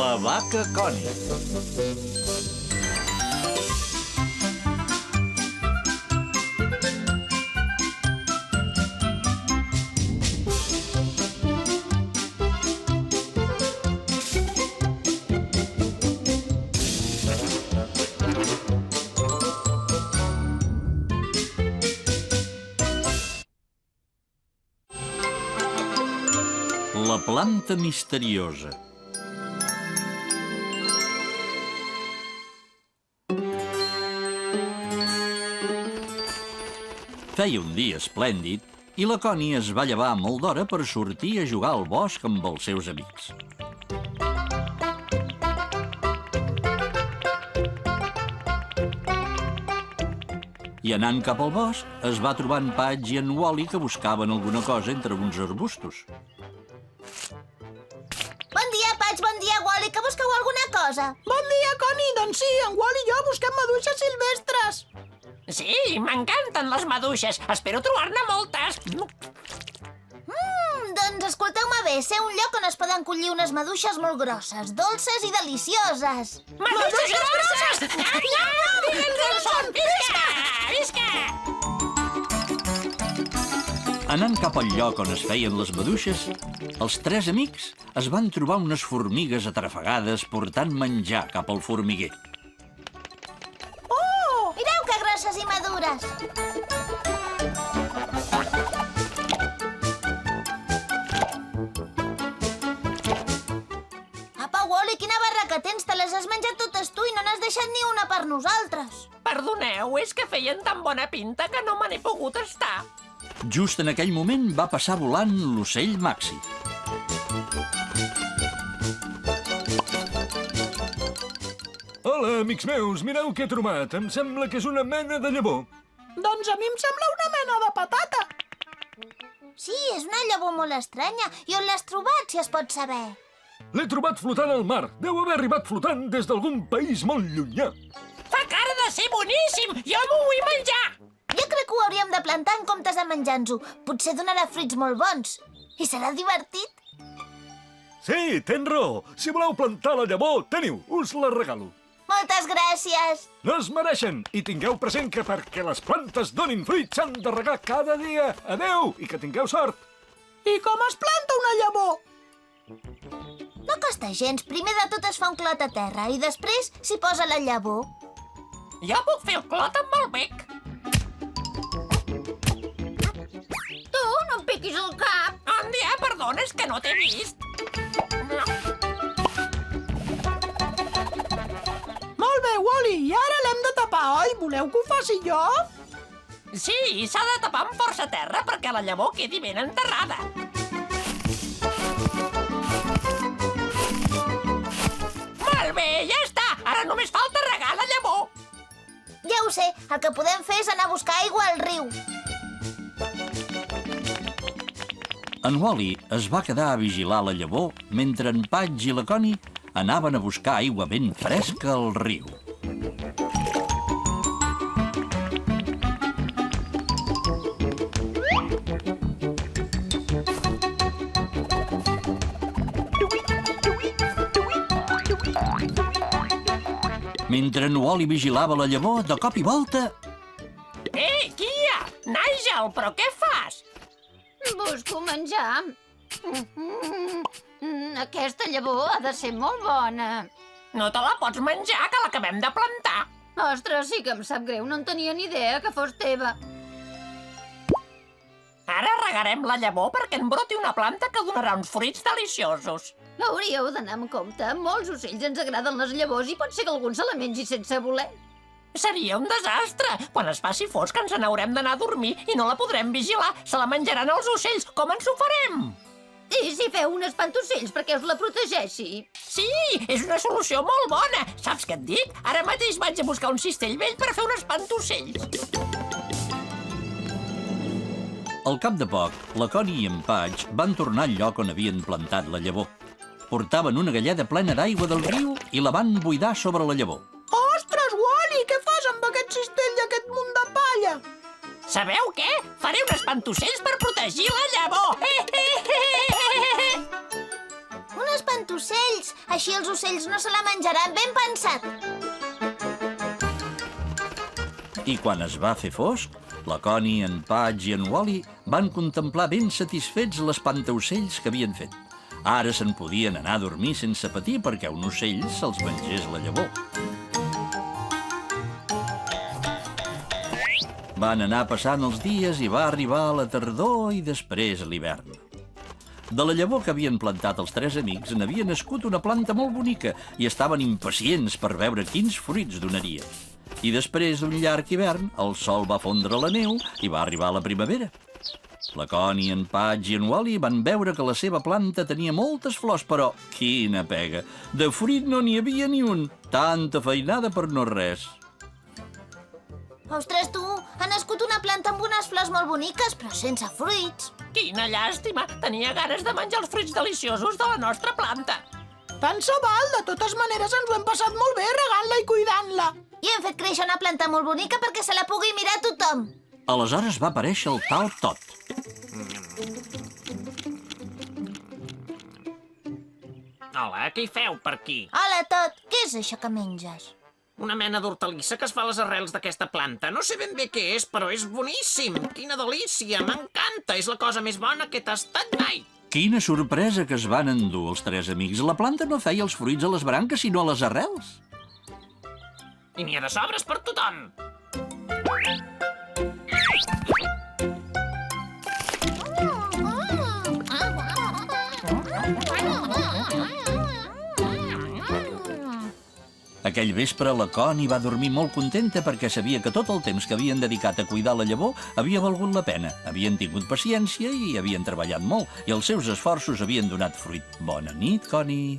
La vaca Connie. La planta misteriosa. Feia un dia esplèndid i la Connie es va llevar molt d'hora per sortir a jugar al bosc amb els seus amics. I anant cap al bosc, es va trobar en Patch i en Wally que buscaven alguna cosa entre uns arbustos. Bon dia, Patch, bon dia, Wally, que busqueu alguna cosa? Bon dia, Connie. Doncs sí, en Wally i jo busquem maduixes silvestres. Sí, m'encanten les maduixes. Espero trobar-ne moltes. Doncs escolteu-me bé, sé un lloc on es poden collir unes maduixes molt grosses, dolces i delicioses. Maduixes grosses! Digue'ns on són! Visca! Visca! Anant cap al lloc on es feien les maduixes, els tres amics es van trobar unes formigues atrafegades portant menjar cap al formiguer. Oh! Mireu que grosses i madures! Apa, Wally, quina barra que tens! Te les has menjat totes tu i no n'has deixat ni una per nosaltres. Perdoneu, és que feien tan bona pinta que no me n'he pogut estar. Just en aquell moment va passar volant l'ocell Maxi. Hola, amics meus, mireu què he trobat. Em sembla que és una mena de llavor. Doncs a mi em sembla una mena de patata. Sí, és una llavor molt estranya. I on l'has trobat, si es pot saber? L'he trobat flotant al mar. Deu haver arribat flotant des d'algun país molt llunyà. Fa cara de ser boníssim! Jo m'ho vull menjar! Jo crec que ho hauríem de plantar en comptes de menjar-nos-ho. Potser donarà fruits molt bons. I serà divertit. Sí, tens raó. Si voleu plantar la llavor, teniu, us la regalo. Moltes gràcies. No es mereixen. I tingueu present que perquè les plantes donin fruits s'han de regar cada dia. Adeu i que tingueu sort. I com es planta una llavor? No costa gens. Primer de tot es fa un clot a terra i després s'hi posa la llavor. Jo puc fer el clot amb el bec. Tu no em piquis el cap. Andia, perdona, és que no t'he vist. Molt bé, Wally, i ara l'hem de tapar, oi? Voleu que ho faci jo? Sí, s'ha de tapar amb força terra perquè la llavor quedi ben enterrada. Molt bé, ja està. Ara només falta regar la llavor. Ja ho sé, el que podem fer és anar a buscar aigua al riu. En Wally es va quedar a vigilar la llavor mentre en Patch i la Connie anaven a buscar aigua ben fresca al riu. Mentre en Wally vigilava la llavor, de cop i volta... Ei, qui hi ha? Nigel, però què fas? Busco menjar. Aquesta llavor ha de ser molt bona. No te la pots menjar, que l'acabem de plantar. Ostres, sí que em sap greu. No en tenia ni idea que fos teva. Ara regarem la llavor perquè en broti una planta que donarà uns fruits deliciosos. Hauríeu d'anar amb compte. Molts ocells ens agraden les llavors i pot ser que algun se la mengi sense voler. Seria un desastre. Quan es faci fosc ens n'haurem d'anar a dormir i no la podrem vigilar. Se la menjaran els ocells. Com ens ho farem? I si feu un espantocells perquè us la protegeixi? Sí, és una solució molt bona. Saps què et dic? Ara mateix vaig a buscar un cistell vell per fer un espantocells. Al cap de poc, la Connie i en Patch van tornar al lloc on havien plantat la llavor. Portaven una galleda plena d'aigua del riu i la van buidar sobre la llavor. Ostres, Wally, què fas amb aquest cistell i aquest munt de palla? Sabeu què? Faré un espantocells per protegir la llavor. Un espantocell! ocells. Així els ocells no se la menjaran. Ben pensat. I quan es va fer fosc, la Connie, en Patch i en Wally van contemplar ben satisfets l'espantaocells que havien fet. Ara se'n podien anar a dormir sense patir perquè un ocell se'ls mengés la llavor. Van anar passant els dies i va arribar la tardor i després l'hivern. De la llavor que havien plantat els tres amics n'havia nascut una planta molt bonica i estaven impacients per veure quins fruits donaria. I després d'un llarg hivern, el sol va fondre la neu i va arribar la primavera. La Connie, en Patch i en Wally van veure que la seva planta tenia moltes flors, però quina pega! De fruit no n'hi havia ni un. Tanta feinada per no res. Ostres, tu, ha nascut una planta amb unes flors molt boniques, però sense fruits. Quina llàstima! Tenia ganes de menjar els fruits deliciosos de la nostra planta. Tant se val, de totes maneres ens ho hem passat molt bé regant-la i cuidant-la. I hem fet créixer una planta molt bonica perquè se la pugui mirar tothom. Aleshores va aparèixer el tal Tot. Hola, què hi feu per aquí? Hola, Tot. Què és això que menges? Una mena d'hortalissa que es fa a les arrels d'aquesta planta. No sé ben bé què és, però és boníssim. Quina delícia, m'encanta. És la cosa més bona que he tastat mai. Quina sorpresa que es van endur els tres amics. La planta no feia els fruits a les branques, sinó a les arrels. I n'hi ha de sobres per tothom. Aquell vespre la Connie va dormir molt contenta perquè sabia que tot el temps que havien dedicat a cuidar la llavor havia valgut la pena. Havien tingut paciència i havien treballat molt, i els seus esforços havien donat fruit. Bona nit, Connie.